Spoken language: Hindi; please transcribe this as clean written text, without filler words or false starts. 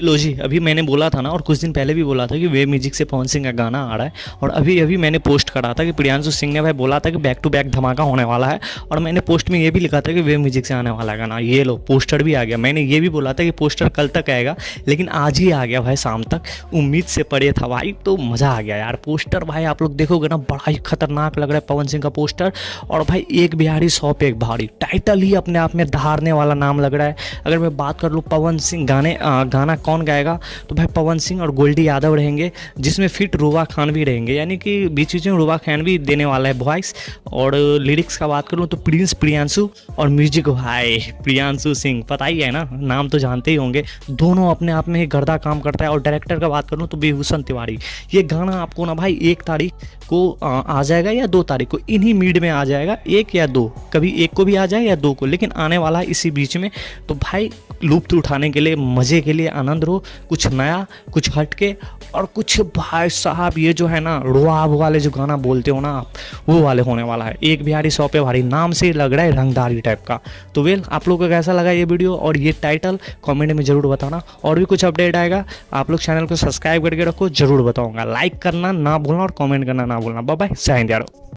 लो जी, अभी मैंने बोला था ना, और कुछ दिन पहले भी बोला था कि वे म्यूजिक से पवन सिंह का गाना आ रहा है, और अभी अभी मैंने पोस्ट करा था कि प्रियांशु सिंह ने भाई बोला था कि बैक टू बैक धमाका होने वाला है, और मैंने पोस्ट में ये भी लिखा था कि वे म्यूजिक से आने वाला गाना। ये लो पोस्टर भी आ गया। मैंने ये भी बोला था कि पोस्टर कल तक आएगा, लेकिन आज ही आ गया भाई शाम तक। उम्मीद से पड़े था भाई, तो मज़ा आ गया यार। पोस्टर भाई आप लोग देखोगे ना, बड़ा ही खतरनाक लग रहा है पवन सिंह का पोस्टर। और भाई एक बिहारी 100 पे एक भारी, टाइटल ही अपने आप में दहाड़ने वाला नाम लग रहा है। अगर मैं बात कर लूँ पवन सिंह गाना कौन गाएगा, तो भाई पवन सिंह और गोल्डी यादव रहेंगे, जिसमें फिट रुबा खान भी रहेंगे, यानी कि बीच बीच में रुबा खान भी देने वाला है वॉइस। और लिरिक्स का बात करूँ तो प्रियांशु, और म्यूजिक भाई प्रियांशु सिंह, पता ही है ना, नाम तो जानते ही होंगे। दोनों अपने आप में ही गर्दा काम करता है। और डायरेक्टर का बात करूँ तो विभूषण तिवारी। ये गाना आपको ना भाई 1 तारीख को आ जाएगा या 2 तारीख को, इन्हीं मिड में आ जाएगा, 1 या 2, कभी 1 को भी आ जाए या 2 को, लेकिन आने वाला है इसी बीच में। तो भाई लुत्फ उठाने के लिए, मज़े के लिए, आनंद लो, कुछ नया, कुछ हटके, और कुछ भाई साहब ये जो है ना रुआब वाले जो गाना बोलते हो ना आप, वो वाले होने वाला है। एक बिहारी 100 पे भारी, नाम से लग रहा है रंगदारी टाइप का। तो वेल, आप लोगों को कैसा लगा ये वीडियो और ये टाइटल, कमेंट में ज़रूर बताना। और भी कुछ अपडेट आएगा, आप लोग चैनल को सब्सक्राइब करके रखो, ज़रूर बताऊँगा। लाइक करना ना भूलना और कमेंट करना ना भूलना। बाय बाय, जय हिंद यारो।